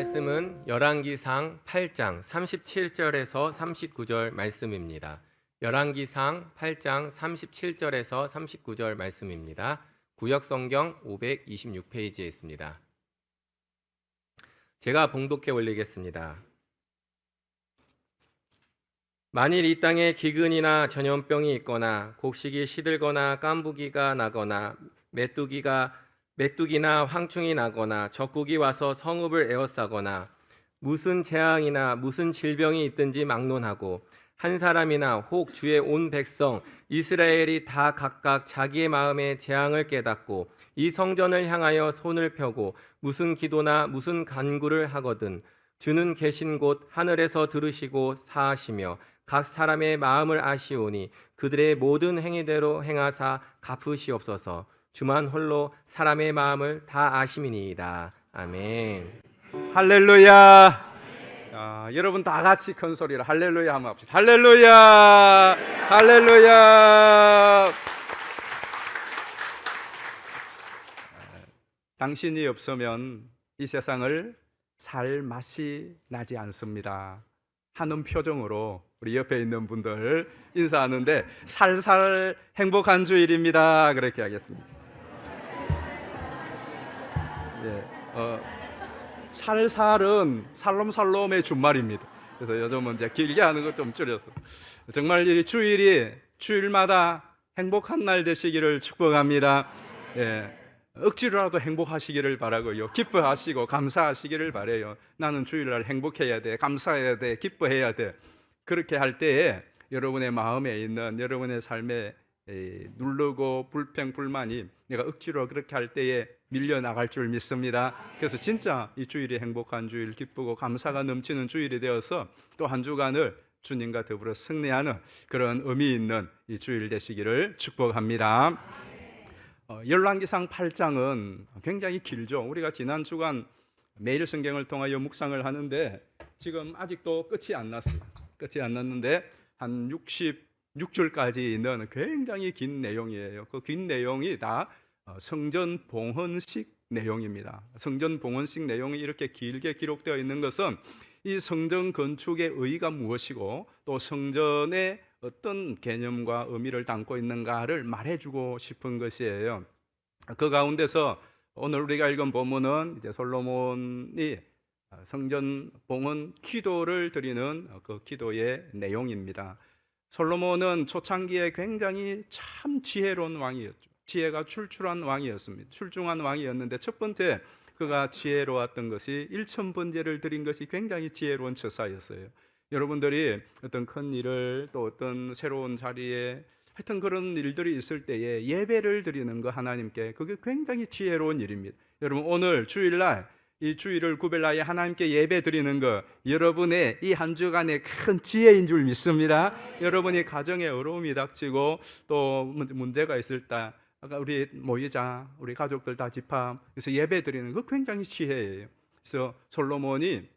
말씀은 열왕기상 8장 37절에서 39절 말씀입니다. 열왕기상 8장 37절에서 39절 말씀입니다. 구역성경 526페이지에 있습니다. 제가 봉독해 올리겠습니다. 만일 이 땅에 기근이나 전염병이 있거나 곡식이 시들거나 깐부기가 나거나 메뚜기나 황충이 나거나 적국이 와서 성읍을 에워싸거나 무슨 재앙이나 무슨 질병이 있든지 막론하고 한 사람이나 혹 주의 온 백성 이스라엘이 다 각각 자기의 마음에 재앙을 깨닫고 이 성전을 향하여 손을 펴고 무슨 기도나 무슨 간구를 하거든 주는 계신 곳 하늘에서 들으시고 사하시며 각 사람의 마음을 아시오니 그들의 모든 행위대로 행하사 갚으시옵소서. 주만 홀로 사람의 마음을 다 아심이니이다. 아멘. 할렐루야. 여러분 다 같이 큰 소리로 할렐루야 한번 합시다. 할렐루야. 할렐루야. 당신이 없으면 이 세상을 살 맛이 나지 않습니다 하는 표정으로 우리 옆에 있는 분들 인사하는데 살살 행복한 주일입니다 그렇게 하겠습니다. 살살은 살롬살롬의 준말입니다. 그래서 요즘은 이제 길게 하는 거 좀 줄였어. 정말 이 주일이 주일마다 행복한 날 되시기를 축복합니다. 억지로라도 행복하시기를 바라고요. 기뻐하시고 감사하시기를 바라요. 나는 주일날 행복해야 돼, 감사해야 돼, 기뻐해야 돼. 그렇게 할 때에 여러분의 마음에 있는 여러분의 삶에 누르고 불평 불만이 내가 억지로 그렇게 할 때에 밀려나갈 줄 믿습니다. 그래서 진짜 이 주일이 행복한 주일, 기쁘고 감사가 넘치는 주일이 되어서 또 한 주간을 주님과 더불어 승리하는 그런 의미 있는 이 주일 되시기를 축복합니다. 열왕기상 8장은 굉장히 길죠. 우리가 지난 주간 매일 성경을 통하여 묵상을 하는데 지금 아직도 끝이 안 났어요. 끝이 안 났는데 한 66절까지 있는 굉장히 긴 내용이에요. 그 긴 내용이 다 성전 봉헌식 내용입니다. 성전 봉헌식 내용이 이렇게 길게 기록되어 있는 것은 이 성전 건축의 의의가 무엇이고 또 성전의 어떤 개념과 의미를 담고 있는가를 말해주고 싶은 것이에요. 그 가운데서 오늘 우리가 읽은 본문은 이제 솔로몬이 성전 봉헌 기도를 드리는 그 기도의 내용입니다. 솔로몬은 초창기에 굉장히 참 지혜로운 왕이었죠. 지혜가 출중한 왕이었는데 첫 번째 그가 지혜로웠던 것이 일천번제를 드린 것이 굉장히 지혜로운 처사였어요. 여러분들이 어떤 큰 일을 또 어떤 새로운 자리에 하여튼 그런 일들이 있을 때에 예배를 드리는 거 하나님께 그게 굉장히 지혜로운 일입니다. 여러분 오늘 주일날 이 주일을 구별하여 하나님께 예배 드리는 거 여러분의 이 한 주간의 큰 지혜인 줄 믿습니다. 여러분이 가정에 어려움이 닥치고 또 문제가 있을 때 아까 우리 모이자 우리 가족들 다 집합 그래서 예배 드리는 거 굉장히 지혜예요. 그래서 솔로몬이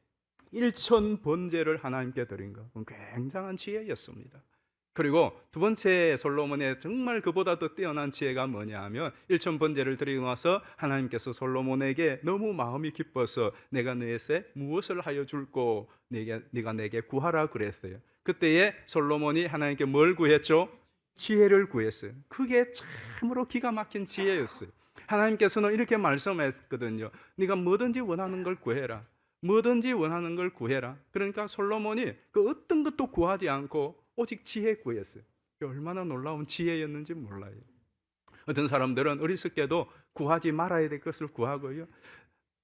1000번제를 하나님께 드린 거 굉장한 지혜였습니다. 그리고 두 번째 솔로몬의 정말 그보다 더 뛰어난 지혜가 뭐냐 하면 1000번제를 드리고 나서 하나님께서 솔로몬에게 너무 마음이 기뻐서 내가 너에게 무엇을 하여 줄고 네가 내게 구하라 그랬어요. 그때에 솔로몬이 하나님께 뭘 구했죠? 지혜를 구했어요. 그게 참으로 기가 막힌 지혜였어요. 하나님께서는 이렇게 말씀했거든요. 네가 뭐든지 원하는 걸 구해라. 뭐든지 원하는 걸 구해라. 그러니까 솔로몬이 그 어떤 것도 구하지 않고 오직 지혜 구했어요. 얼마나 놀라운 지혜였는지 몰라요. 어떤 사람들은 어리석게도 구하지 말아야 될 것을 구하고요.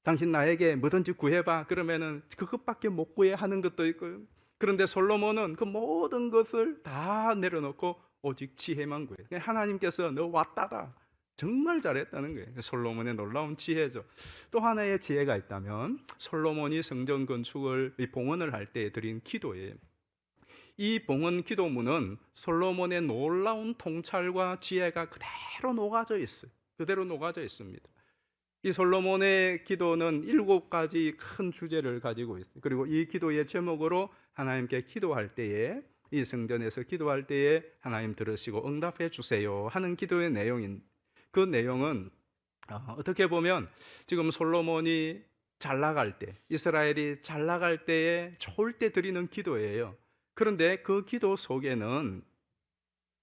당신 나에게 뭐든지 구해봐. 그러면은 그것밖에 못 구해 하는 것도 있고요. 그런데 솔로몬은 그 모든 것을 다 내려놓고 오직 지혜만 구해. 하나님께서 너 왔다다. 정말 잘했다는 거예요. 솔로몬의 놀라운 지혜죠. 또 하나의 지혜가 있다면 솔로몬이 성전 건축을 봉헌을 할 때 드린 기도예요. 이 봉헌 기도문은 솔로몬의 놀라운 통찰과 지혜가 그대로 녹아져 있어요. 그대로 녹아져 있습니다. 이 솔로몬의 기도는 7가지 큰 주제를 가지고 있어요. 그리고 이 기도의 제목으로 하나님께 기도할 때에 이 성전에서 기도할 때에 하나님 들으시고 응답해 주세요 하는 기도의 내용인 그 내용은 어떻게 보면 지금 솔로몬이 잘 나갈 때, 이스라엘이 잘 나갈 때에 좋을 때 드리는 기도예요. 그런데 그 기도 속에는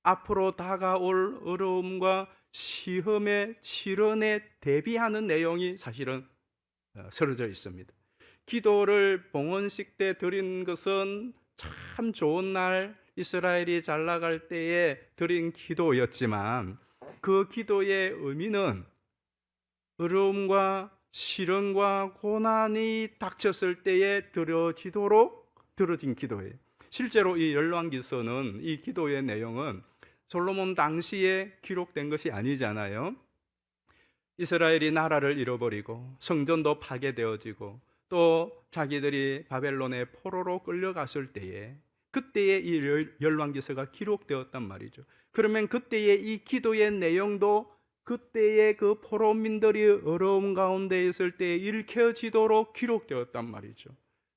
앞으로 다가올 어려움과 시험의 실현에 대비하는 내용이 사실은 쓰여져 있습니다. 기도를 봉헌식 때 드린 것은 참 좋은 날 이스라엘이 잘 나갈 때에 드린 기도였지만 그 기도의 의미는 어려움과 시련과 고난이 닥쳤을 때에 드려진 기도예요. 실제로 이 열왕기서는 이 기도의 내용은 솔로몬 당시에 기록된 것이 아니잖아요. 이스라엘이 나라를 잃어버리고 성전도 파괴되어지고 또 자기들이 바벨론의 포로로 끌려갔을 때에 그때의 이 열왕기서가 기록되었단 말이죠. 그러면 그때의 이 기도의 내용도 그때의 그 포로민들이 어려움 가운데 있을 때 읽혀지도록 기록되었단 말이죠.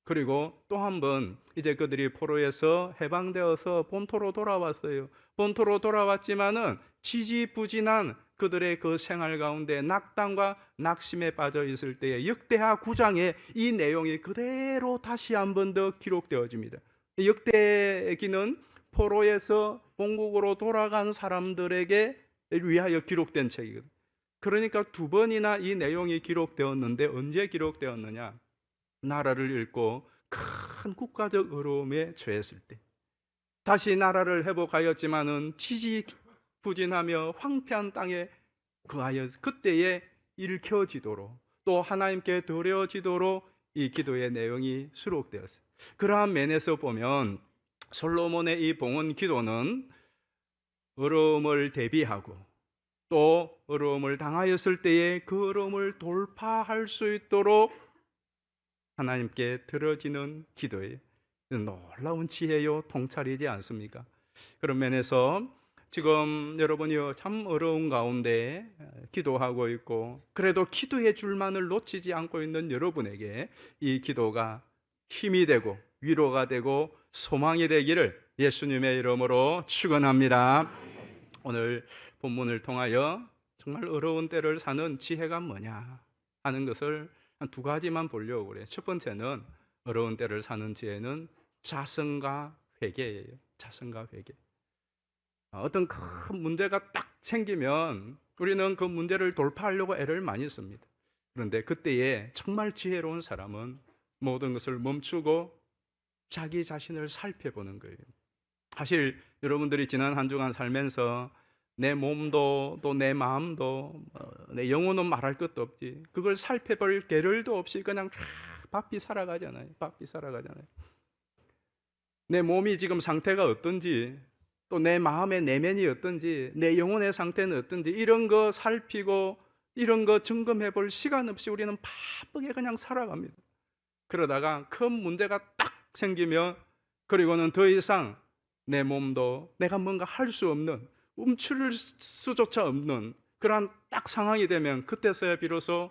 그리고 또 한 번 이제 그들이 포로에서 해방되어서 본토로 돌아왔어요. 본토로 돌아왔지만은 지지부진한 그들의 그 생활 가운데 낙담과 낙심에 빠져 있을 때에 역대하 9장에 이 내용이 그대로 다시 한 번 더 기록되어집니다. 역대기는 포로에서 본국으로 돌아간 사람들에게 위하여 기록된 책이거든요. 그러니까 두 번이나 이 내용이 기록되었는데 언제 기록되었느냐? 나라를 잃고 큰 국가적 어려움에 처했을 때, 다시 나라를 회복하였지만은 지지부진하며 황폐한 땅에 거하여 그때에 읽혀지도록 또 하나님께 드려지도록 이 기도의 내용이 수록되었어요. 그러한 면에서 보면 솔로몬의 이 봉헌 기도는 어려움을 대비하고 또 어려움을 당하였을 때에 그 어려움을 돌파할 수 있도록 하나님께 드려지는 기도예요. 놀라운 지혜요 통찰이지 않습니까? 그런 면에서 지금 여러분이 참 어려운 가운데 기도하고 있고 그래도 기도의 줄만을 놓치지 않고 있는 여러분에게 이 기도가 힘이 되고 위로가 되고 소망이 되기를 예수님의 이름으로 축원합니다. 오늘 본문을 통하여 정말 어려운 때를 사는 지혜가 뭐냐 하는 것을 한 두 가지만 보려고 그래요. 첫 번째는 어려운 때를 사는 지혜는 자성과 회개예요. 자성과 회개. 어떤 큰 문제가 딱 생기면 우리는 그 문제를 돌파하려고 애를 많이 씁니다. 그런데 그때에 정말 지혜로운 사람은 모든 것을 멈추고 자기 자신을 살펴보는 거예요. 사실 여러분들이 지난 한 주간 살면서 내 몸도 또 내 마음도 내 영혼은 말할 것도 없지. 그걸 살펴볼 계를도 없이 그냥 쫙 바삐 살아가잖아요. 바삐 살아가잖아요. 내 몸이 지금 상태가 어떤지 또 내 마음의 내면이 어떤지 내 영혼의 상태는 어떤지 이런 거 살피고 이런 거 점검해 볼 시간 없이 우리는 바쁘게 그냥 살아갑니다. 그러다가 큰 문제가 딱 생기면 그리고는 더 이상 내 몸도 내가 뭔가 할 수 없는 움츠릴 수조차 없는 그러한 딱 상황이 되면 그때서야 비로소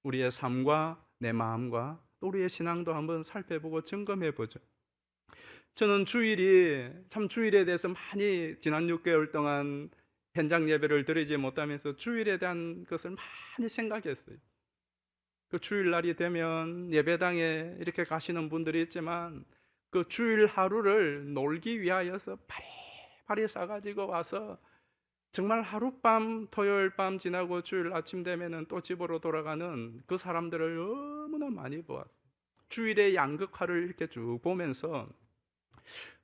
우리의 삶과 내 마음과 또 우리의 신앙도 한번 살펴보고 점검해 보죠. 저는 주일에 대해서 많이 지난 6개월 동안 현장 예배를 드리지 못하면서 주일에 대한 것을 많이 생각했어요. 그 주일날이 되면 예배당에 이렇게 가시는 분들이 있지만 그 주일 하루를 놀기 위하여서 파리 싸가지고 와서 정말 하룻밤 토요일 밤 지나고 주일 아침 되면은 또 집으로 돌아가는 그 사람들을 너무나 많이 보았어요. 주일의 양극화를 이렇게 쭉 보면서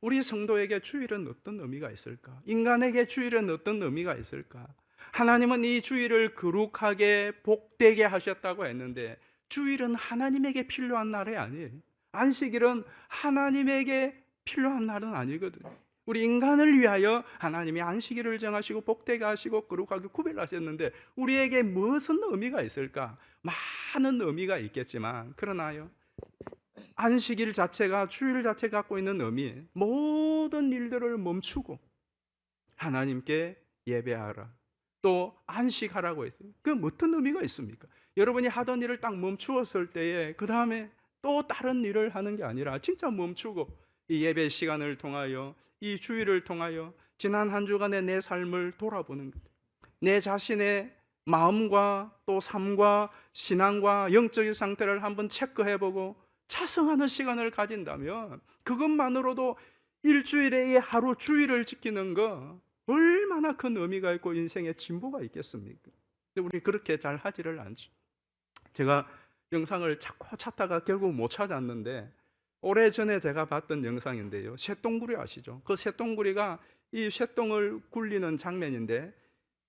우리 성도에게 주일은 어떤 의미가 있을까? 인간에게 주일은 어떤 의미가 있을까? 하나님은 이 주일을 거룩하게 복되게 하셨다고 했는데 주일은 하나님에게 필요한 날이 아니에요. 안식일은 하나님에게 필요한 날은 아니거든요. 우리 인간을 위하여 하나님이 안식일을 정하시고 복되게 하시고 거룩하게 구별하셨는데 우리에게 무슨 의미가 있을까? 많은 의미가 있겠지만 그러나요, 안식일 자체가 주일 자체가 갖고 있는 의미, 모든 일들을 멈추고 하나님께 예배하라 또 안식하라고 했어요. 그 어떤 의미가 있습니까? 여러분이 하던 일을 딱 멈추었을 때에 그 다음에 또 다른 일을 하는 게 아니라 진짜 멈추고 이 예배 시간을 통하여 이 주일을 통하여 지난 한 주간의 내 삶을 돌아보는 것, 내 자신의 마음과 또 삶과 신앙과 영적인 상태를 한번 체크해보고 자성하는 시간을 가진다면 그것만으로도 일주일에 이 하루 주일을 지키는 거 얼마나 큰 의미가 있고 인생에 진보가 있겠습니까? 근데 우리 그렇게 잘 하지를 않죠. 제가 영상을 자꾸 찾다가 결국 못 찾았는데 오래전에 제가 봤던 영상인데요, 쇠똥구리 아시죠? 그 쇠똥구리가 이 쇠똥을 굴리는 장면인데,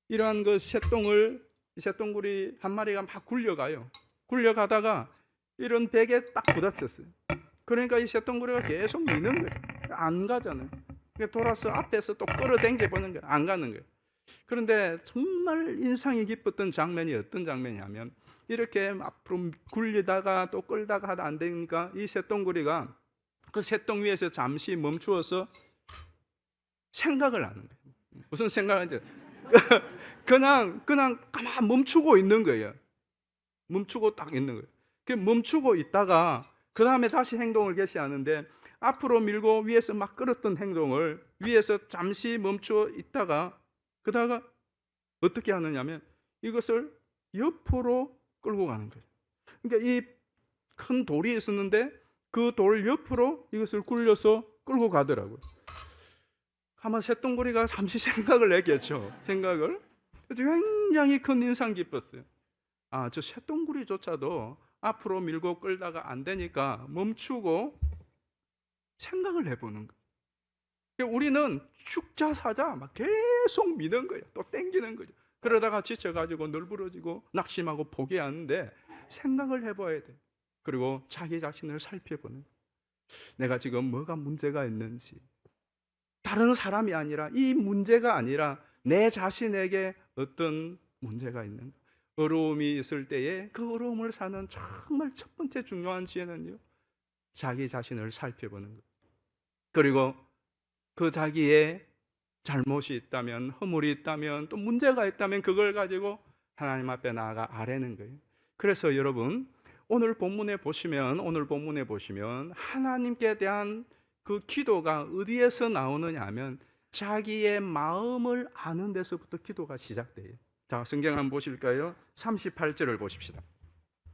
이러한 그 쇠똥구리 한 마리가 막 굴려가요. 굴려가다가 이런 벽에 딱 부딪혔어요. 그러니까 이 쇠똥구리가 계속 미는 거예요. 안 가잖아요. 돌아서 앞에서 또 끌어당겨 보는 거예요. 안 가는 거예요. 그런데 정말 인상이 깊었던 장면이 어떤 장면이냐면, 이렇게 앞으로 굴리다가 또 끌다가 하다 안 되니까 이 쇠똥구리가 그 쇠똥 위에서 잠시 멈추어서 생각을 하는 거예요. 무슨 생각을 하는지 그냥 가만 멈추고 있는 거예요. 멈추고 딱 있는 거예요. 그 멈추고 있다가 그 다음에 다시 행동을 개시하는데, 앞으로 밀고 위에서 막 끌었던 행동을 위에서 잠시 멈추어 있다가 그다가 어떻게 하느냐면 이것을 옆으로 끌고 가는 거예요. 그러니까 이 큰 돌이 있었는데 그 돌 옆으로 이것을 굴려서 끌고 가더라고요. 아마 쇠똥구리가 잠시 생각을 했겠죠. 생각을. 굉장히 큰 인상 깊었어요. 아, 저 쇠똥구리조차도 앞으로 밀고 끌다가 안 되니까 멈추고 생각을 해보는 거예요. 그러니까 우리는 죽자 사자 막 계속 미는 거예요. 또 땡기는 거죠. 그러다가 지쳐가지고 널브러지고 낙심하고 포기하는데 생각을 해봐야 돼. 그리고 자기 자신을 살펴보는 거예요. 내가 지금 뭐가 문제가 있는지, 다른 사람이 아니라 이 문제가 아니라 내 자신에게 어떤 문제가 있는가. 어려움이 있을 때에 그 어려움을 사는 정말 첫 번째 중요한 지혜는요, 자기 자신을 살펴보는 거예요. 그리고 그 자기의 잘못이 있다면, 허물이 있다면, 또 문제가 있다면 그걸 가지고 하나님 앞에 나아가 아뢰는 거예요. 그래서 여러분, 오늘 본문에 보시면 하나님께 대한 그 기도가 어디에서 나오느냐 하면 자기의 마음을 아는 데서부터 기도가 시작돼요. 자, 성경 한번 보실까요? 38절을 보십시다.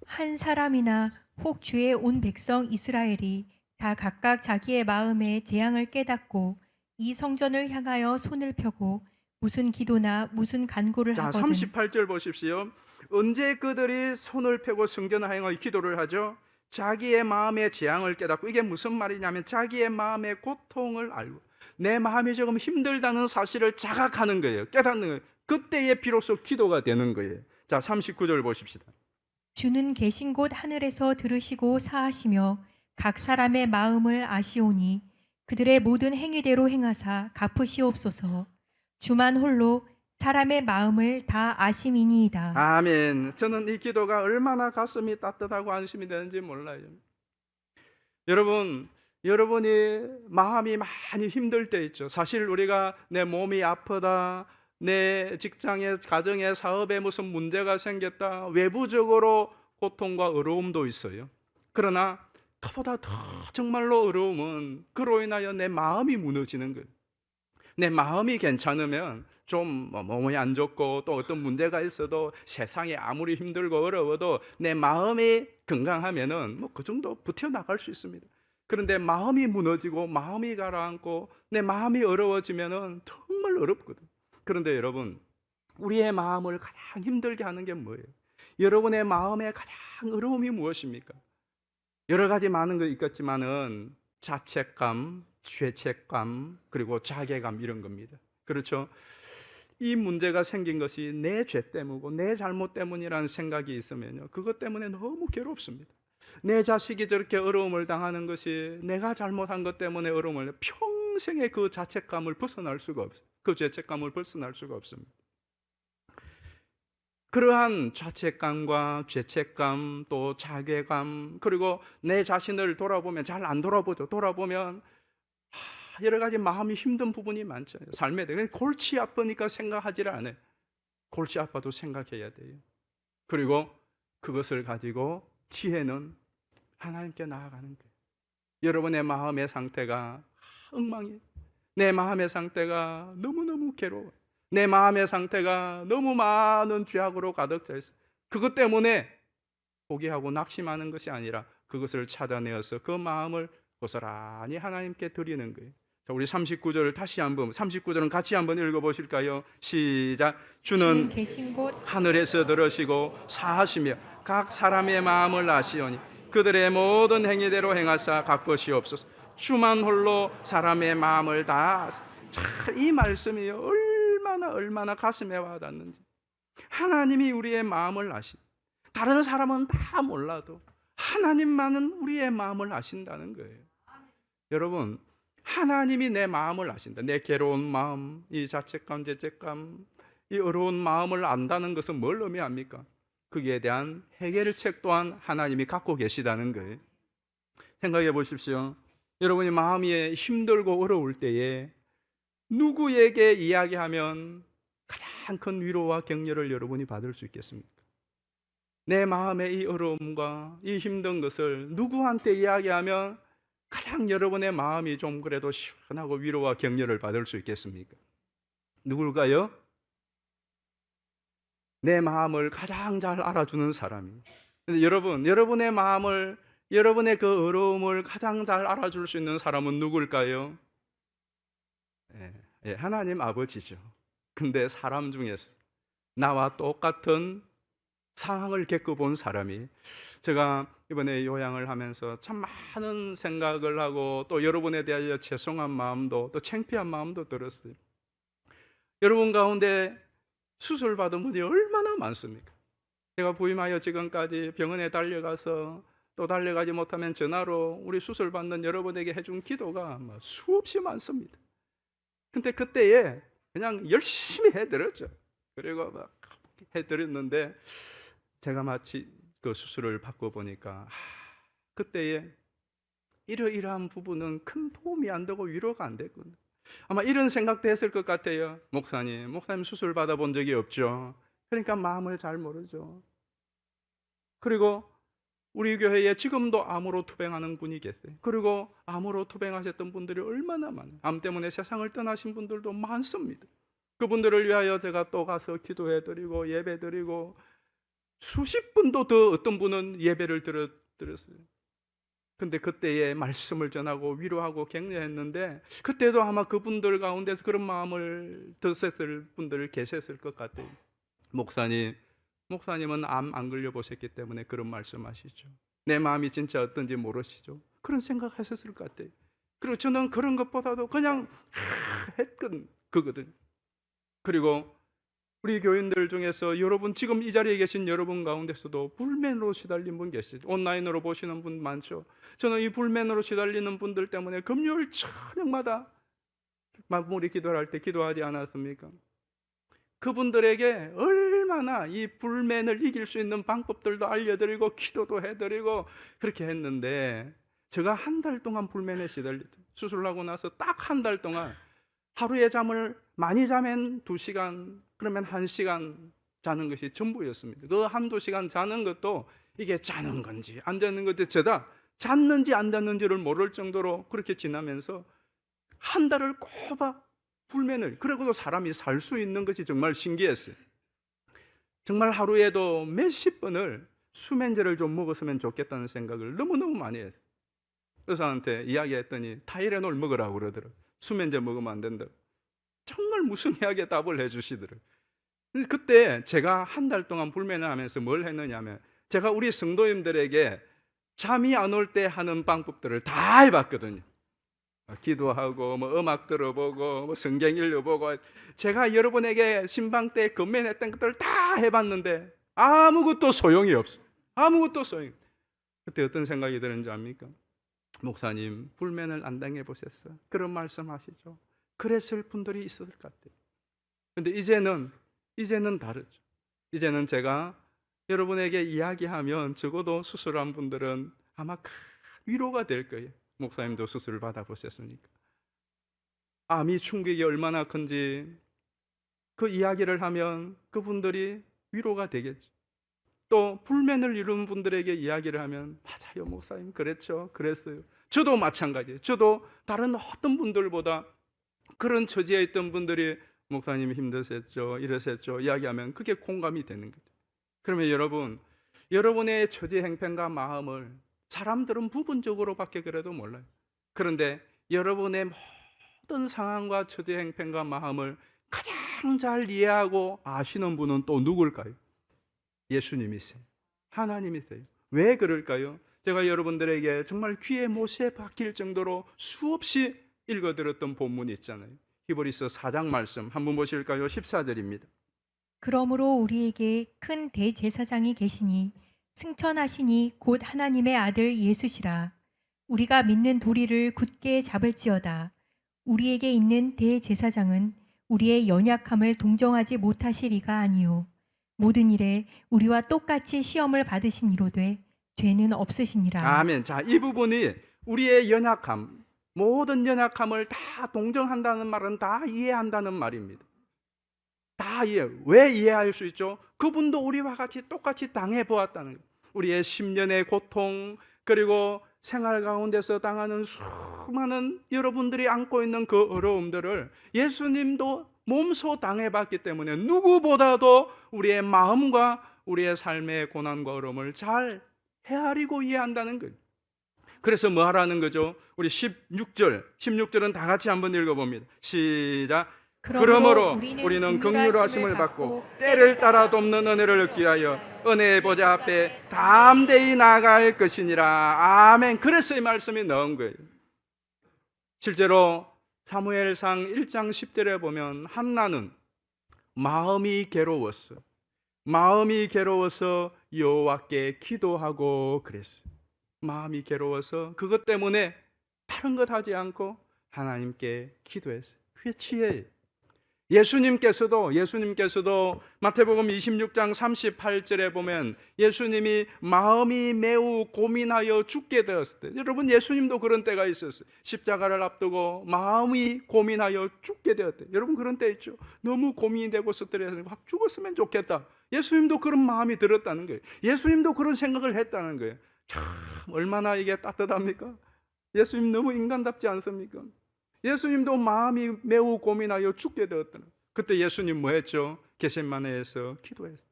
한 사람이나 혹 주의 온 백성 이스라엘이 다 각각 자기의 마음의 재앙을 깨닫고 이 성전을 향하여 손을 펴고 무슨 기도나 무슨 간구를 자, 하거든 38절 보십시오. 언제 그들이 손을 펴고 성전을 향하여 기도를 하죠? 자기의 마음의 재앙을 깨닫고. 이게 무슨 말이냐면 자기의 마음의 고통을 알고 내 마음이 조금 힘들다는 사실을 자각하는 거예요. 깨닫는 거예요. 그때에 비로소 기도가 되는 거예요. 자, 39절 보십시다. 주는 계신 곳 하늘에서 들으시고 사하시며 각 사람의 마음을 아시오니 그들의 모든 행위대로 행하사 갚으시옵소서. 주만 홀로 사람의 마음을 다 아심이니이다. 아멘. 저는 이 기도가 얼마나 가슴이 따뜻하고 안심이 되는지 몰라요. 여러분이 마음이 많이 힘들 때 있죠. 사실 우리가 내 몸이 아프다, 내 직장에, 가정에, 사업에 무슨 문제가 생겼다, 외부적으로 고통과 어려움도 있어요. 그러나 그보다 더 정말로 어려움은 그로 인하여 내 마음이 무너지는 거예요. 내 마음이 괜찮으면 좀 몸이 안 좋고 또 어떤 문제가 있어도 세상에 아무리 힘들고 어려워도 내 마음이 건강하면은 뭐 그 정도 버텨나갈 수 있습니다. 그런데 마음이 무너지고 마음이 가라앉고 내 마음이 어려워지면은 정말 어렵거든. 그런데 여러분, 우리의 마음을 가장 힘들게 하는 게 뭐예요? 여러분의 마음에 가장 어려움이 무엇입니까? 여러 가지 많은 거 있겠지만은 자책감, 죄책감, 그리고 자괴감, 이런 겁니다. 그렇죠? 이 문제가 생긴 것이 내 죄 때문이고 내 잘못 때문이라는 생각이 있으면요, 그것 때문에 너무 괴롭습니다. 내 자식이 저렇게 어려움을 당하는 것이 내가 잘못한 것 때문에 어려움을, 평생에 그 자책감을 벗어날 수가 없어요. 그 죄책감을 벗어날 수가 없습니다. 그러한 자책감과 죄책감, 또 자괴감, 그리고 내 자신을 돌아보면, 잘 안 돌아보죠. 돌아보면 여러 가지 마음이 힘든 부분이 많죠. 삶에 대해 골치 아프니까 생각하지를 않아요. 골치 아파도 생각해야 돼요. 그리고 그것을 가지고 지혜는 하나님께 나아가는 거예요. 여러분의 마음의 상태가 엉망이에요. 내 마음의 상태가 너무너무 괴로워요. 내 마음의 상태가 너무 많은 죄악으로 가득 차 있어. 그것 때문에 포기하고 낙심하는 것이 아니라 그것을 찾아내어서 그 마음을 고스란히 하나님께 드리는 거예요. 자, 우리 39절을 다시 한번, 39절은 같이 한번 읽어보실까요? 시작. 주는 계신 곳 하늘에서 들으시고 사하시며 각 사람의 마음을 아시오니 그들의 모든 행위대로 행하사 갚으시옵소서. 주만 홀로 사람의 마음을 다 아시. 자, 이 말씀이 얼마나 가슴에 와닿는지. 하나님이 우리의 마음을 아시. 다른 사람은 다 몰라도 하나님만은 우리의 마음을 아신다는 거예요. 여러분, 하나님이 내 마음을 아신다. 내 괴로운 마음, 이 자책감, 죄책감, 이 어려운 마음을 안다는 것은 뭘 의미합니까? 거기에 대한 해결책 또한 하나님이 갖고 계시다는 거예요. 생각해 보십시오. 여러분이 마음이 힘들고 어려울 때에 누구에게 이야기하면 가장 큰 위로와 격려를 여러분이 받을 수 있겠습니까? 내 마음의 이 어려움과 이 힘든 것을 누구한테 이야기하면 가장 여러분의 마음이 좀 그래도 시원하고 위로와 격려를 받을 수 있겠습니까? 누굴까요? 내 마음을 가장 잘 알아주는 사람이. 근데 여러분의 마음을, 여러분의 그 어려움을 가장 잘 알아줄 수 있는 사람은 누굴까요? 하나님 아버지죠. 근데 사람 중에서 나와 똑같은 상황을 겪어본 사람이, 제가 이번에 요양을 하면서 참 많은 생각을 하고 또 여러분에 대하여 죄송한 마음도 또 창피한 마음도 들었어요. 여러분 가운데 수술 받은 분이 얼마나 많습니까? 제가 부임하여 지금까지 병원에 달려가서 또 달려가지 못하면 전화로 우리 수술 받는 여러분에게 해준 기도가 수없이 많습니다. 근데 그때에 그냥 열심히 해드렸죠. 그리고 막 해드렸는데 제가 마치 그 수술을 받고 보니까 그때에 이러이러한 부분은 큰 도움이 안 되고 위로가 안 됐군요. 아마 이런 생각도 했을 것 같아요. 목사님 수술 받아본 적이 없죠. 그러니까 마음을 잘 모르죠. 그리고 우리 교회에 지금도 암으로 투병하는 분이 계세요. 그리고 암으로 투병하셨던 분들이 얼마나 많아요. 암 때문에 세상을 떠나신 분들도 많습니다. 그분들을 위하여 제가 또 가서 기도해드리고 예배드리고 수십 분도 더 어떤 분은 예배를 드렸어요. 근데 그때에 말씀을 전하고 위로하고 격려했는데 그때도 아마 그분들 가운데서 그런 마음을 드셨을 분들 계셨을 것 같아요. 목사님은 암 안 걸려보셨기 때문에 그런 말씀하시죠. 내 마음이 진짜 어떤지 모르시죠. 그런 생각하셨을 것 같아요. 그리고 저는 그런 것보다도 그냥 했던 거거든요. 그리고 우리 교인들 중에서 여러분 지금 이 자리에 계신 여러분 가운데서도 불면으로 시달린 분 계시죠. 온라인으로 보시는 분 많죠. 저는 이 불면으로 시달리는 분들 때문에 금요일 저녁마다 마무리 기도를 할 때 기도하지 않았습니까? 그분들에게 얼마나 이 불면을 이길 수 있는 방법들도 알려드리고 기도도 해드리고 그렇게 했는데 제가 한 달 동안 불면에 시달렸죠. 수술하고 나서 딱 한 달 동안 하루에 잠을 많이 자면 2시간, 그러면 1시간 자는 것이 전부였습니다. 그 한두 시간 자는 것도 이게 자는 건지 안 자는 건지 저다 잤는지 안 잤는지를 모를 정도로 그렇게 지나면서 한 달을 꼬박 불면을, 그러고도 사람이 살 수 있는 것이 정말 신기했어요. 정말 하루에도 몇십 번을 수면제를 좀 먹었으면 좋겠다는 생각을 너무너무 많이 했어요. 의사한테 이야기했더니 타이레놀 먹으라고 그러더라고요. 수면제 먹으면 안 된다고. 정말 무성의하게 답을 해주시더라고요. 그때 제가 한 달 동안 불면을 하면서 뭘 했느냐면 제가 우리 성도님들에게 잠이 안 올 때 하는 방법들을 다 해봤거든요. 기도하고 음악 들어보고 성경 읽어보고 제가 여러분에게 신방 때 건면했던 것들을 다 해봤는데 아무것도 소용이 없어요. 아무것도 소용이 없어요. 그때 어떤 생각이 드는지 압니까? 목사님 불면을 안 당해보셨어요? 그런 말씀하시죠. 그랬을 분들이 있을 것 같아요. 그런데 이제는 다르죠. 이제는 제가 여러분에게 이야기하면 적어도 수술한 분들은 아마 큰 위로가 될 거예요. 목사님도 수술을 받아보셨으니까 암이 충격이 얼마나 큰지 그 이야기를 하면 그분들이 위로가 되겠죠. 또 불면을 이루는 분들에게 이야기를 하면 맞아요 목사님 그랬죠, 그랬어요. 저도 마찬가지예요. 저도 다른 어떤 분들보다 그런 처지에 있던 분들이 목사님이 힘드셨죠, 이러셨죠 이야기하면 그게 공감이 되는 거죠. 그러면 여러분, 여러분의 처지 행편과 마음을 사람들은 부분적으로밖에 그래도 몰라요. 그런데 여러분의 모든 상황과 처지 행편과 마음을 가장 잘 이해하고 아시는 분은 또 누굴까요? 예수님이세요. 하나님이세요. 왜 그럴까요? 제가 여러분들에게 정말 귀에 못에 박힐 정도로 수없이 읽어드렸던 본문이 있잖아요. 히브리서 4장 말씀 한번 보실까요? 14절입니다. 그러므로 우리에게 큰 대제사장이 계시니 승천하시니 곧 하나님의 아들 예수시라. 우리가 믿는 도리를 굳게 잡을지어다. 우리에게 있는 대제사장은 우리의 연약함을 동정하지 못하시리가 아니요 모든 일에 우리와 똑같이 시험을 받으신 이로되 죄는 없으시니라. 아멘. 자, 이 부분이 우리의 연약함, 모든 연약함을 다 동정한다는 말은 다 이해한다는 말입니다. 다 이해. 왜 이해할 수 있죠? 그분도 우리와 같이 똑같이 당해보았다는 거예요. 우리의 10년의 고통, 그리고 생활 가운데서 당하는 수많은 여러분들이 안고 있는 그 어려움들을 예수님도 몸소 당해봤기 때문에 누구보다도 우리의 마음과 우리의 삶의 고난과 어려움을 잘 헤아리고 이해한다는 거예요. 그래서 뭐 하라는 거죠? 우리 16절은 다 같이 한번 읽어봅니다. 시작. 그러므로 우리는 긍휼 하심을 받고 때를 따라 돕는 은혜를 얻기 위하여 은혜의 보좌 앞에 담대히 나아갈 것이니라. 아멘. 그래서 이 말씀이 나온 거예요. 실제로 사무엘상 1장 10절에 보면 한나는 마음이 괴로워서 여호와께 기도하고 그랬어요. 마음이 괴로워서 그것 때문에 다른 것 하지 않고 하나님께 기도했어요. 그게 지혜예요. 예수님께서도 마태복음 26장 38절에 보면 예수님이 마음이 매우 고민하여 죽게 되었을 때, 여러분 예수님도 그런 때가 있었어요. 십자가를 앞두고 마음이 고민하여 죽게 되었대. 여러분 그런 때 있죠. 너무 고민이 되고 스트레스 확 죽었으면 좋겠다. 예수님도 그런 마음이 들었다는 거예요. 예수님도 그런 생각을 했다는 거예요. 참 얼마나 이게 따뜻합니까? 예수님 너무 인간답지 않습니까? 예수님도 마음이 매우 고민하여 죽게 되었다는. 그때 예수님 뭐 했죠? 겟세마네에서 기도했어요.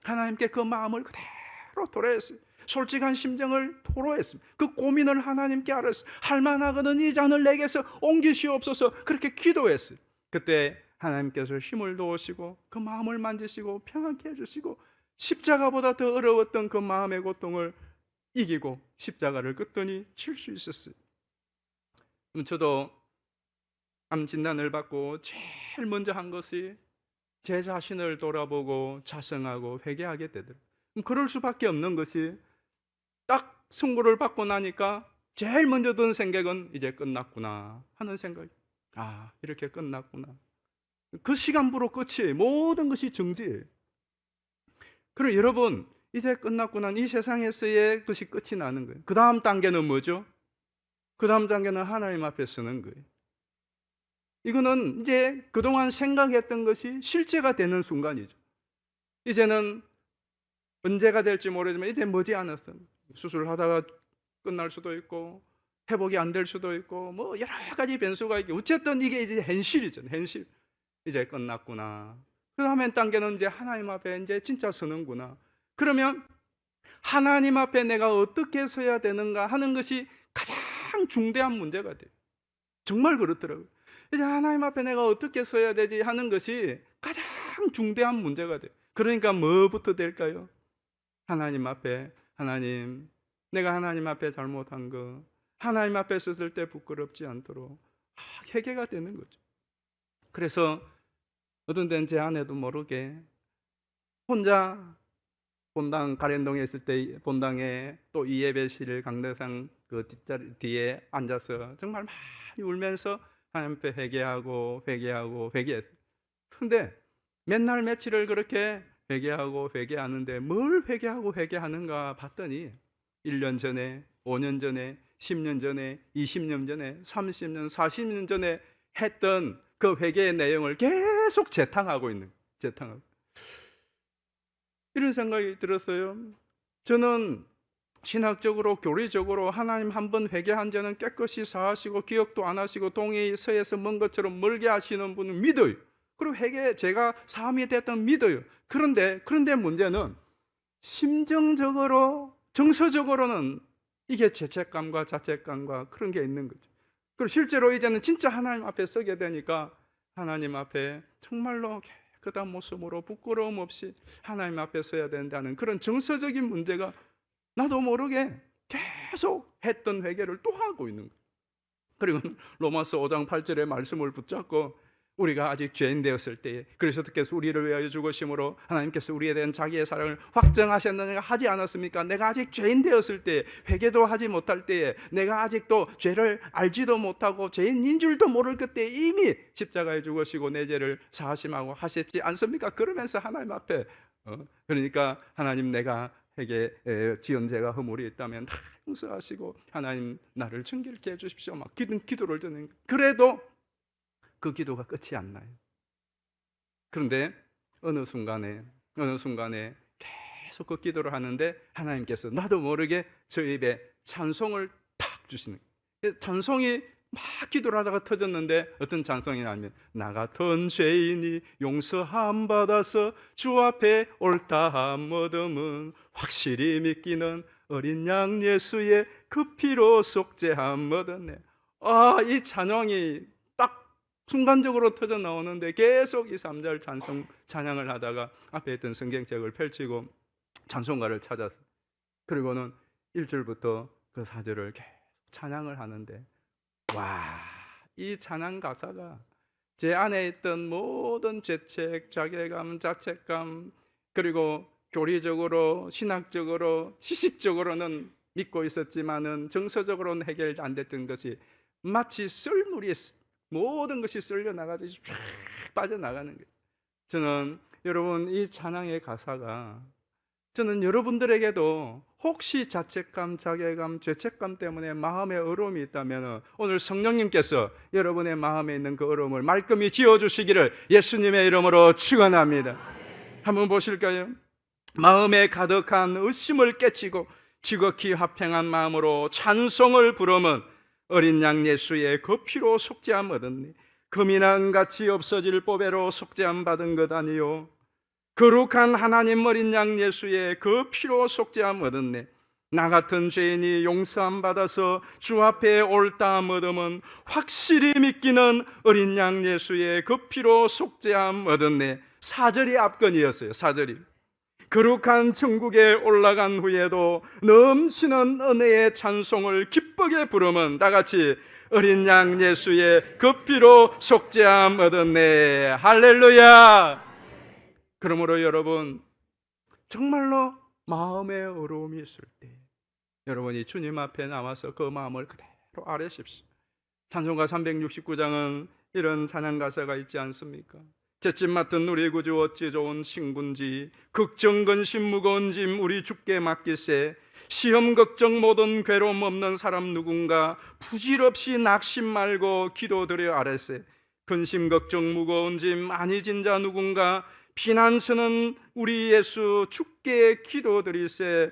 하나님께 그 마음을 그대로 토로했어요. 솔직한 심정을 토로했습니다. 그 고민을 하나님께 알았어요. 할만하거든 이 잔을 내게서 옮기시옵소서. 그렇게 기도했어요. 그때 하나님께서 힘을 도우시고 그 마음을 만지시고 평안케 해주시고 십자가보다 더 어려웠던 그 마음의 고통을 이기고 십자가를 끝더니 칠 수 있었어요. 저도 암 진단을 받고 제일 먼저 한 것이 제 자신을 돌아보고 자성하고 회개하게 되더라고요. 그럴 수밖에 없는 것이 딱 선고를 받고 나니까 제일 먼저 든 생각은 이제 끝났구나 하는 생각이. 아, 이렇게 끝났구나. 그 시간부로 끝이에요. 모든 것이 정지예요. 그럼 여러분 이제 끝났구나. 이 세상에서의 것이 끝이 나는 거예요. 그 다음 단계는 뭐죠? 그 다음 단계는 하나님 앞에 서는 거예요. 이거는 이제 그동안 생각했던 것이 실제가 되는 순간이죠. 이제는 언제가 될지 모르지만 이제 머지않았어. 수술하다가 끝날 수도 있고 회복이 안 될 수도 있고 뭐 여러 가지 변수가 있고 어쨌든 이게 이제 현실이죠. 현실. 이제 끝났구나. 그 다음에 단계는 이제 하나님 앞에 이제 진짜 서는구나. 그러면 하나님 앞에 내가 어떻게 서야 되는가 하는 것이 가장 중대한 문제가 돼요. 정말 그렇더라고요. 이제 하나님 앞에 내가 어떻게 서야 되지 하는 것이 가장 중대한 문제가 돼요. 그러니까 뭐부터 될까요? 하나님 앞에, 하나님, 내가 하나님 앞에 잘못한 거, 하나님 앞에 섰을 때 부끄럽지 않도록 회개가 되는 거죠. 그래서 어떤 때는 제 아내도 모르게 혼자 본당 가련동에 있을 때 본당에 또 이예배실 강대상 그 뒷자리 뒤에 앉아서 정말 많이 울면서 하나님 앞에 회개하고 회개했어요. 그런데 맨날 며칠을 그렇게 회개하는데 뭘 회개하고 회개하는가 봤더니 1년 전에, 5년 전에, 10년 전에, 20년 전에, 30년, 40년 전에 했던 그 회개의 내용을 계속 재탕하고 있는 거예요. 재탕하고. 이런 생각이 들었어요. 저는 신학적으로 교리적으로 하나님 한번 회개한 자는 깨끗이 사하시고 기억도 안 하시고 동이 서에서 먼 것처럼 멀게 하시는 분은 믿어요. 그리고 제가 사함이 됐다는 믿어요. 그런데 문제는 심정적으로, 정서적으로는 이게 죄책감과 자책감과 그런 게 있는 거죠. 그리고 실제로 이제는 진짜 하나님 앞에 서게 되니까 하나님 앞에 정말로 깨끗한 모습으로 부끄러움 없이 하나님 앞에 서야 된다는 그런 정서적인 문제가 나도 모르게 계속 했던 회개를 또 하고 있는 거예요. 그리고 로마서 5장 8절의 말씀을 붙잡고 우리가 아직 죄인 되었을 때에 그리스도께서 우리를 위하여 죽으심으로 하나님께서 우리에 대한 자기의 사랑을 확정하셨느냐 하지 않았습니까? 내가 아직 죄인 되었을 때에, 회개도 하지 못할 때에, 내가 아직도 죄를 알지도 못하고 죄인인 줄도 모를 그때 이미 십자가에 죽으시고 내 죄를 사하심하고 하셨지 않습니까? 그러면서 하나님 앞에 그러니까 하나님, 내가 회개 지은 죄가 허물이 있다면 다 용서하시고 하나님 나를 정결케 해주십시오. 막 기도를 드는, 그래도 그 기도가 끝이 안 나요. 그런데 어느 순간에 계속 그 기도를 하는데 하나님께서 나도 모르게 저 입에 찬송을 탁 주시는 거예요. 찬송이 막 기도를 하다가 터졌는데 어떤 찬송이냐면, 나 같은 죄인이 용서함 받아서 주 앞에 옳다함 얻음은 확실히 믿기는 어린 양 예수의 그 피로 속죄함 얻었네. 이 찬양이 딱 순간적으로 터져 나오는데 계속 이 3절 찬양을 하다가 앞에 있던 성경책을 펼치고 찬송가를 찾아서, 그리고는 1절부터 그 4절을 계속 찬양을 하는데, 와, 이 찬양 가사가 제 안에 있던 모든 죄책, 자괴감, 자책감, 그리고 교리적으로, 신학적으로, 지식적으로는 믿고 있었지만은 정서적으로는 해결 안 됐던 것이 마치 썰물이 모든 것이 쓸려 나가듯이 쫙 빠져나가는 거예요. 저는 여러분, 이 찬양의 가사가 저는 여러분들에게도 혹시 자책감, 자괴감, 죄책감 때문에 마음에 어려움이 있다면 오늘 성령님께서 여러분의 마음에 있는 그 어려움을 말끔히 지워주시기를 예수님의 이름으로 축원합니다. 한번 보실까요? 마음에 가득한 의심을 깨치고 지극히 화평한 마음으로 찬송을 부르면 어린 양 예수의 그 피로 속죄함 얻었니. 금이나 같이 없어질 보배로 속죄함 받은 것 아니요, 거룩한 하나님 어린 양 예수의 그 피로 속죄함 얻었네. 나 같은 죄인이 용서함 받아서 주 앞에 옳다함 얻음은 확실히 믿기는 어린 양 예수의 그 피로 속죄함 얻었네. 4절이 압권이었어요. 4절이 거룩한 천국에 올라간 후에도 넘치는 은혜의 찬송을 기쁘게 부르면 다같이 어린 양 예수의 그 피로 속죄함 얻었네. 할렐루야. 그러므로 여러분, 정말로 마음에 어려움이 있을 때 여러분이 주님 앞에 나와서 그 마음을 그대로 아뢰십시오. 찬송가 369장은 이런 찬양 가사가 있지 않습니까? 잿집 맡은 우리 구주 어찌 좋은 친군지, 걱정 근심 무거운 짐 우리 주께 맡기세. 시험 걱정 모든 괴로움 없는 사람 누군가 부질없이 낙심 말고 기도드려 아뢰세. 근심 걱정 무거운 짐 아니진 자 누군가 피난처는 우리 예수 주께 기도드리세.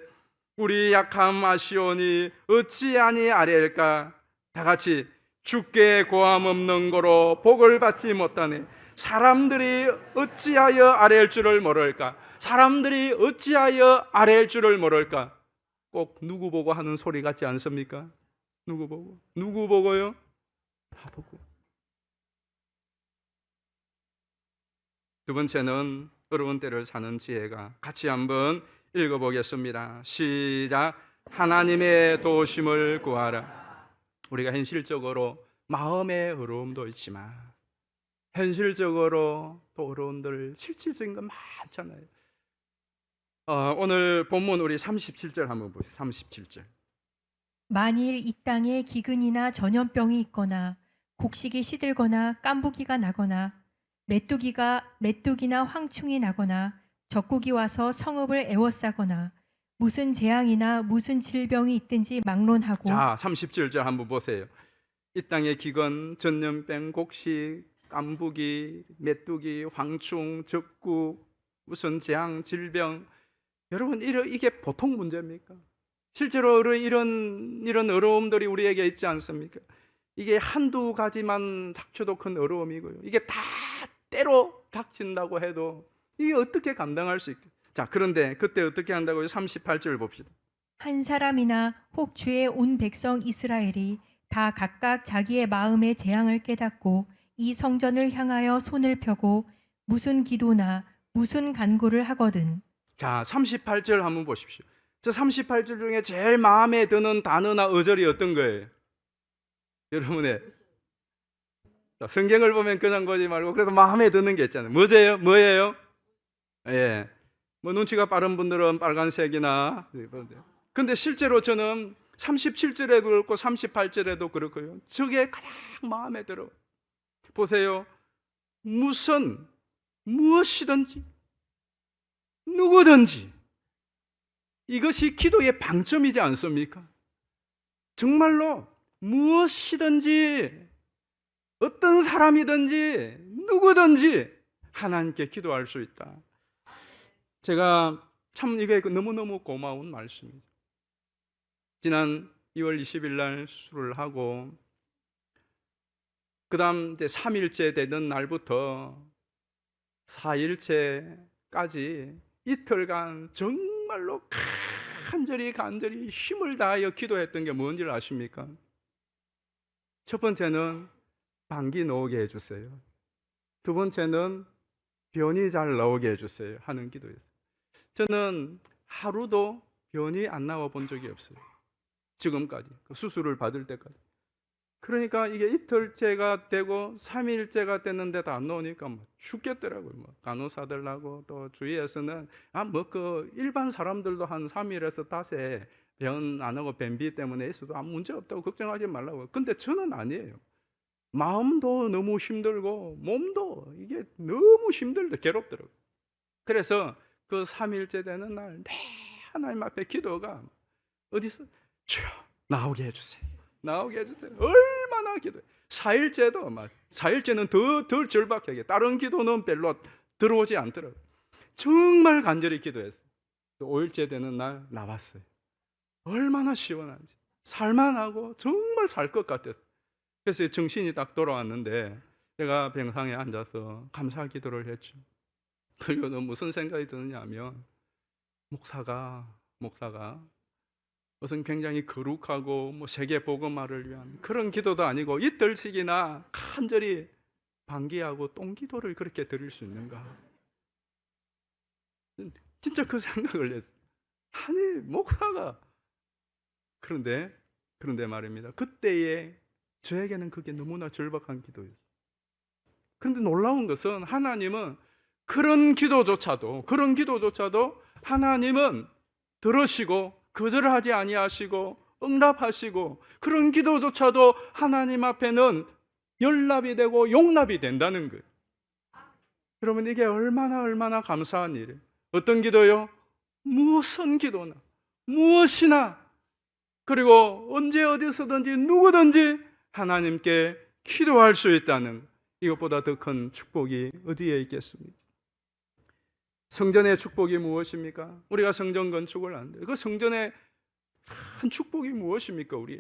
우리 약함 아시오니 어찌 아니 아뢰일까. 다같이 주께 고함 없는 거로 복을 받지 못하네. 사람들이 어찌하여 아뢰일 줄을 모를까. 사람들이 어찌하여 아뢰일 줄을 모를까. 꼭 누구 보고 하는 소리 같지 않습니까? 누구 보고? 누구 보고요? 다 보고. 두 번째는 어려운 때를 사는 지혜가, 같이 한번 읽어보겠습니다. 시작. 하나님의 도우심을 구하라. 우리가 현실적으로 마음의 어려움도 있지만 현실적으로 또 어려움들, 실질적인 거 많잖아요. 오늘 본문 우리 37절 한번 보세요. 37절. 만일 이 땅에 기근이나 전염병이 있거나 곡식이 시들거나 깐부기가 나거나 메뚜기나 황충이 나거나 적국이 와서 성읍을 에워싸거나 무슨 재앙이나 무슨 질병이 있든지 막론하고. 자, 37절 한번 보세요. 이 땅에 기근, 전염병, 곡식, 깐부기, 메뚜기, 황충, 적국, 무슨 재앙, 질병. 여러분, 이게 보통 문제입니까? 실제로 이런 어려움들이 우리에게 있지 않습니까? 이게 한두 가지만 닥쳐도 큰 어려움이고요. 이게 다 때로 닥친다고 해도 이게 어떻게 감당할 수 있겠어요? 자, 그런데 그때 어떻게 한다고요? 38절 봅시다. 한 사람이나 혹 주의 온 백성 이스라엘이 다 각각 자기의 마음의 재앙을 깨닫고 이 성전을 향하여 손을 펴고 무슨 기도나 무슨 간구를 하거든 자, 38절 한번 보십시오. 저 38절 중에 제일 마음에 드는 단어나 어절이 어떤 거예요? 여러분의 성경을 보면 그냥 보지 말고 그래도 마음에 드는 게 있잖아요. 뭐예요? 예. 뭐 눈치가 빠른 분들은 빨간색이나. 근데 실제로 저는 37절에도 그렇고 38절에도 그렇고요. 저게 가장 마음에 들어. 보세요. 무엇이든지 누구든지 이것이 기도의 방점이지 않습니까? 정말로 무엇이든지 어떤 사람이든지 누구든지 하나님께 기도할 수 있다. 제가 참 이게 너무너무 고마운 말씀이죠. 지난 2월 20일 날 술을 하고 그 다음 이제 3일째 되는 날부터 4일째까지 이틀간 정말로 간절히 힘을 다하여 기도했던 게 뭔지를 아십니까? 첫 번째는 방귀 나오게 해주세요. 두 번째는 변이 잘 나오게 해주세요 하는 기도였어요. 저는 하루도 변이 안 나와 본 적이 없어요. 지금까지 수술을 받을 때까지. 그러니까 이게 이틀째가 되고 3일째가 됐는데도 안 나오니까 뭐 죽겠더라고요. 뭐 간호사들하고 또 주위에서는 그 일반 사람들도 한 3일에서 5일 변 안 하고 변비 때문에 있어도 아무 문제 없다고 걱정하지 말라고. 근데 저는 아니에요. 마음도 너무 힘들고 몸도 이게 너무 힘들다 괴롭더라고요. 그래서 그 3일째 되는 날 내 하나님 앞에 기도가 어디서 주여 나오게 해주세요. 나오게 해주세요. 얼마나 기도해. 4일째도 4일째는 더 절박하게 다른 기도는 별로 들어오지 않더라고요. 정말 간절히 기도했어요. 또 5일째 되는 날 나왔어요. 얼마나 시원한지 살만하고 정말 살 것 같았어요. 그래서 정신이 딱 돌아왔는데 제가 병상에 앉아서 감사 기도를 했죠. 그리고 무슨 생각이 드느냐 하면 목사가 무슨 굉장히 거룩하고 세계 복음화를 위한 그런 기도도 아니고 이틀씩이나 간절히 방귀하고 똥기도를 그렇게 드릴 수 있는가? 진짜 그 생각을 했어요. 아니 목사가 그런데 말입니다. 그때에 저에게는 그게 너무나 절박한 기도였어요. 그런데 놀라운 것은 하나님은 그런 기도조차도 하나님은 들으시고 거절하지 아니하시고 응답하시고 그런 기도조차도 하나님 앞에는 연락이 되고 용납이 된다는 거예요. 여러분 이게 얼마나 감사한 일이에요. 어떤 기도요? 무슨 기도나 무엇이나 그리고 언제 어디서든지 누구든지 하나님께 기도할 수 있다는 이것보다 더 큰 축복이 어디에 있겠습니까? 성전의 축복이 무엇입니까? 우리가 성전 건축을 하는데 그 성전의 큰 축복이 무엇입니까? 우리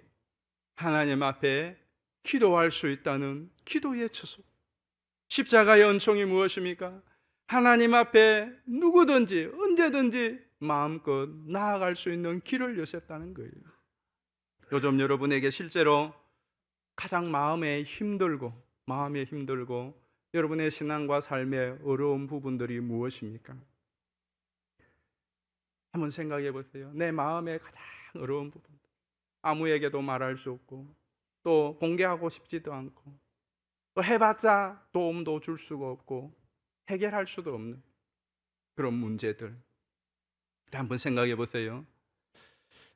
하나님 앞에 기도할 수 있다는 기도의 처소. 십자가의 은총이 무엇입니까? 하나님 앞에 누구든지 언제든지 마음껏 나아갈 수 있는 길을 여셨다는 거예요. 요즘 여러분에게 실제로 가장 마음에 힘들고 여러분의 신앙과 삶의 어려운 부분들이 무엇입니까? 한번 생각해 보세요. 내 마음에 가장 어려운 부분, 아무에게도 말할 수 없고 또 공개하고 싶지도 않고 또 해봤자 도움도 줄 수가 없고 해결할 수도 없는 그런 문제들. 한번 생각해 보세요.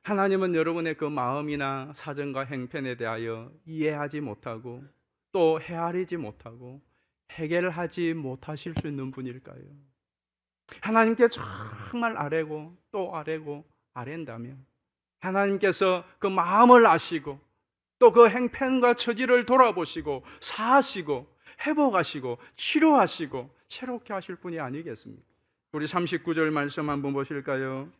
하나님은 여러분의 그 마음이나 사정과 행편에 대하여 이해하지 못하고 또 헤아리지 못하고 해결하지 못하실 수 있는 분일까요? 하나님께 정말 아뢰고 또 아뢰고 아랜다면 하나님께서 그 마음을 아시고 또 그 행편과 처지를 돌아보시고 사하시고 회복하시고 치료하시고 새롭게 하실 분이 아니겠습니까? 우리 39절 말씀 한번 보실까요?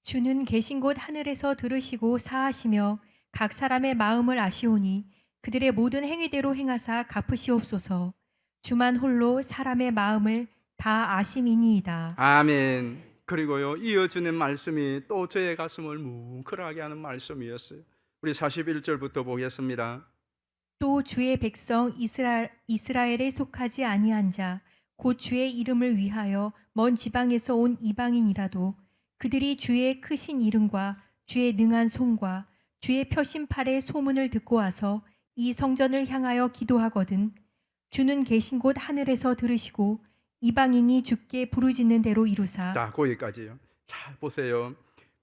주는 계신 곳 하늘에서 들으시고 사하시며 각 사람의 마음을 아시오니 그들의 모든 행위대로 행하사 갚으시옵소서. 주만 홀로 사람의 마음을 다 아심이니이다. 아멘. 그리고요, 이어지는 말씀이 또 저의 가슴을 뭉클하게 하는 말씀이었어요. 우리 41절부터 보겠습니다. 또 주의 백성 이스라엘에 속하지 아니한 자 곧 주의 이름을 위하여 먼 지방에서 온 이방인이라도 그들이 주의 크신 이름과 주의 능한 손과 주의 펴신 팔의 소문을 듣고 와서 이 성전을 향하여 기도하거든 주는 계신 곳 하늘에서 들으시고 이방인이 주께 부르짖는 대로 이루사. 자, 거기까지요. 자, 보세요.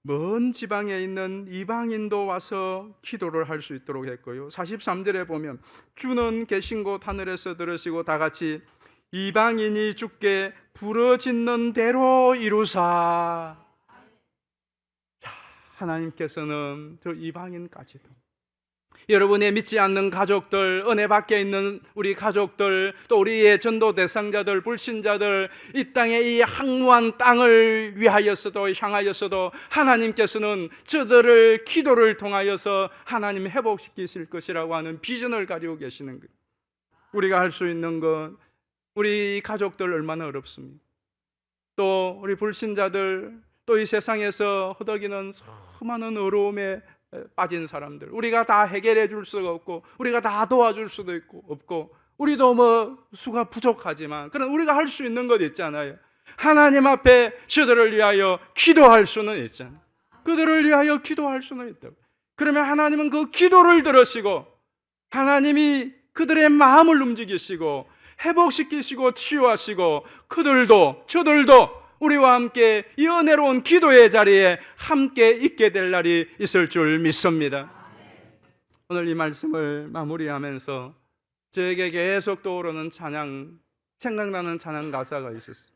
먼 지방에 있는 이방인도 와서 기도를 할 수 있도록 했고요. 43절에 보면 주는 계신 곳 하늘에서 들으시고 다 같이 이방인이 주께 부르짖는 대로 이루사. 자, 하나님께서는 저 이방인까지도, 여러분의 믿지 않는 가족들, 은혜 밖에 있는 우리 가족들, 또 우리의 전도 대상자들, 불신자들, 이 땅의 이 항무한 땅을 위하여서도 향하여서도 하나님께서는 저들을 기도를 통하여서 하나님 회복시키실 것이라고 하는 비전을 가지고 계시는 거예요. 우리가 할 수 있는 건, 우리 가족들 얼마나 어렵습니까? 또 우리 불신자들, 또 이 세상에서 허덕이는 수많은 어려움에 빠진 사람들, 우리가 다 해결해 줄 수가 없고, 우리가 다 도와줄 수도 없고, 우리도 뭐 수가 부족하지만, 그런 우리가 할 수 있는 것 있잖아요. 하나님 앞에 저들을 위하여 기도할 수는 있잖아요. 그들을 위하여 기도할 수는 있다고. 그러면 하나님은 그 기도를 들으시고 하나님이 그들의 마음을 움직이시고 회복시키시고 치유하시고 그들도 저들도 우리와 함께 이 은혜로운 기도의 자리에 함께 있게 될 날이 있을 줄 믿습니다. 오늘 이 말씀을 마무리하면서 저에게 계속 떠오르는 찬양, 생각나는 찬양 가사가 있었어요.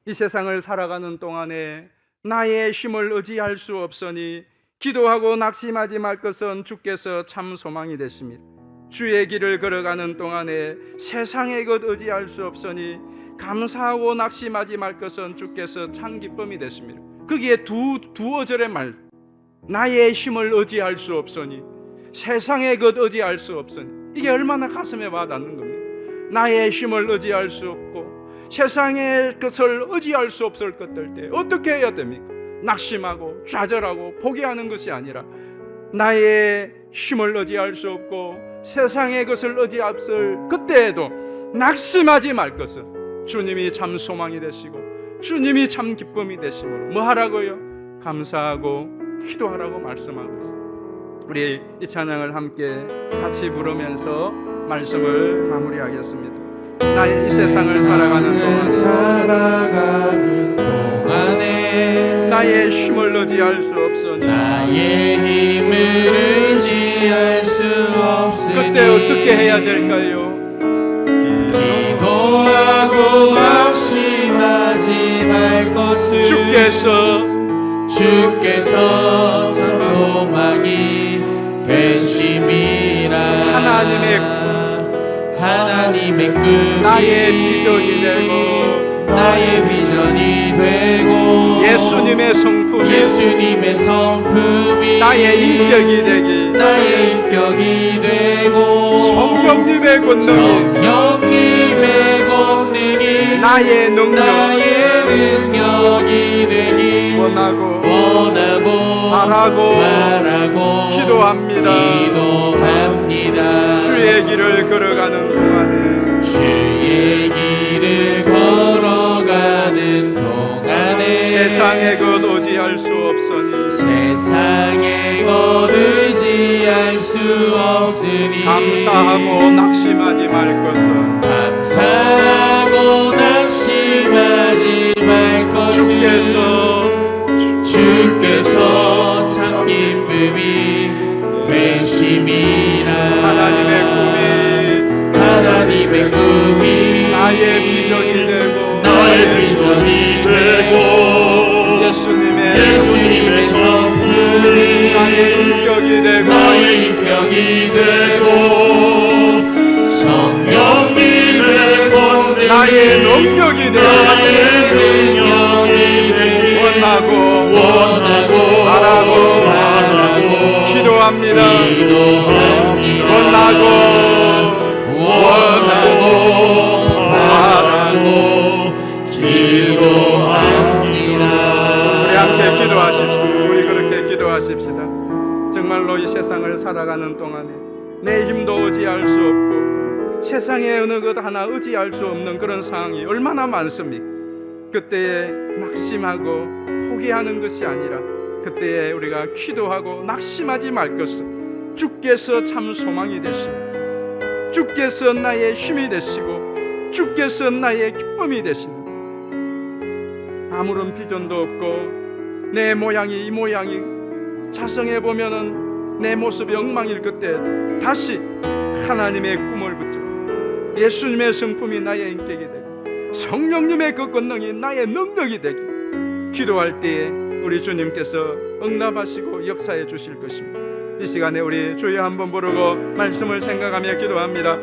이 세상을 살아가는 동안에 나의 힘을 의지할 수 없으니 기도하고 낙심하지 말 것은 주께서 참 소망이 되십니다. 주의 길을 걸어가는 동안에 세상의 것 의지할 수 없으니 감사하고 낙심하지 말 것은 주께서 참 기쁨이 되십니다. 거기에 두 어절의 말, 나의 힘을 의지할 수 없으니 세상의 것 의지할 수 없으니, 이게 얼마나 가슴에 와닿는 겁니다. 나의 힘을 의지할 수 없고 세상의 것을 의지할 수 없을 것들 때 어떻게 해야 됩니까? 낙심하고 좌절하고 포기하는 것이 아니라 나의 힘을 의지할 수 없고 세상의 것을 의지할 그때에도 낙심하지 말 것은 주님이 참 소망이 되시고 주님이 참 기쁨이 되심으로 뭐 하라고요? 감사하고 기도하라고 말씀하고 있습니다. 우리 이 찬양을 함께 같이 부르면서 말씀을 마무리하겠습니다. 나의 이 세상을 살아가는 동안에 나의 힘을 의지할 수 없으니 나의 힘을 의지할 수 없으니 그때 어떻게 해야 될까요? 기도하고 낙심하지 말 것을 주께서 참 소망이 되심이라. 하나님의 뜻이 나의 비전이 되고 나의 비전이 되고 예수님의 성품이 나의 인격이 되고 성령님의 권능이 나의 능력이 되기 원하고 바라고 기도합니다. 주의 길을 걸어가는 동안에 세상의 것 의지할 수 없으니 감사하고 낙심하지 말 것은 주께서 참 기쁨이 되심이라. 하나님의 꿈이 나의 비전이 되고 예수님의 성품이 나의 인격이 되고 성령님의 권능이 나의 능력이 되고 원하고 바라고 기도합니다. 원하고 그리고 이 세상을 살아가는 동안에 내 힘도 의지할 수 없고 세상에 어느 것 하나 의지할 수 없는 그런 상황이 얼마나 많습니까? 그때에 낙심하고 포기하는 것이 아니라 그때에 우리가 기도하고 낙심하지 말 것은 주께서 참 소망이 되시고 주께서 나의 힘이 되시고 주께서 나의 기쁨이 되시는, 아무런 비전도 없고 내 모양이 이 모양이 자성해 보면은 내 모습이 엉망일 그때 다시 하나님의 꿈을 붙잡고 예수님의 성품이 나의 인격이 되고 성령님의 그 권능이 나의 능력이 되기, 기도할 때에 우리 주님께서 응답하시고 역사해 주실 것입니다. 이 시간에 우리 주여 한번 부르고 말씀을 생각하며 기도합니다.